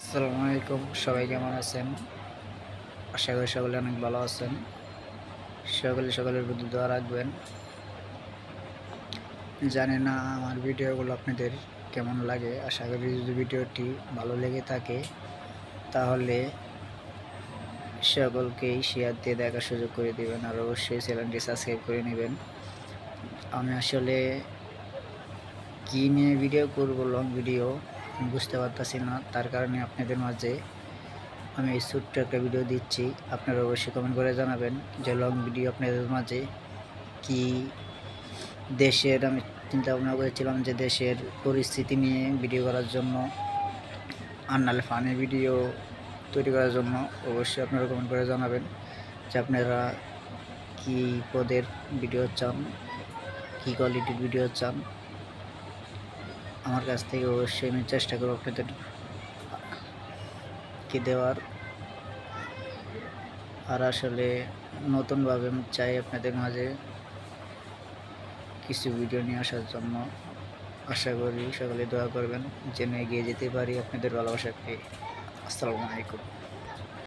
আসসালামু আলাইকুম। সবাই কেমন আছেন? আশা করি সকলে অনেক ভালো আছেন। সকলে সকলের প্রতি দোয়া রাখবেন। জানি না আমার ভিডিওগুলো আপনাদের কেমন লাগে। আশা করি যদি ভিডিওটি ভালো লেগে থাকে তাহলে সকলকেই শেয়ার দিয়ে দেখার সুযোগ করে দিবেন। আর অবশ্যই চ্যানেলটি সাবস্ক্রাইব করে নিবেন। আমি আসলে কী নিয়ে ভিডিও করব, লং ভিডিও বুঝতে পারতাছি না। তার কারণে আপনাদের মাঝে আমি এই ছোট্ট একটা ভিডিও দিচ্ছি। আপনারা অবশ্যই কমেন্ট করে জানাবেন যে লং ভিডিও আপনাদের মাঝে কি দেশের আমি চিন্তা ভাবনা করেছিলাম যে দেশের পরিস্থিতি নিয়ে ভিডিও করার জন্য, আর নাহলে ফানি ভিডিও তৈরি করার জন্য। অবশ্যই আপনারা কমেন্ট করে জানাবেন যে আপনারা কী পদের ভিডিও চান, কী কোয়ালিটির ভিডিও চান। আমার কাছ থেকে অবশ্যই আমি চেষ্টা করব আপনাদেরকে দেওয়ার। আর আসলে নতুনভাবে আমি চাই আপনাদের মাঝে কিছু ভিডিও নিয়ে আসার জন্য। আশা করি সকলে দোয়া করবেন যেন এগিয়ে যেতে পারি আপনাদের ভালোবাসা পেয়ে। আসসালামু আলাইকুম।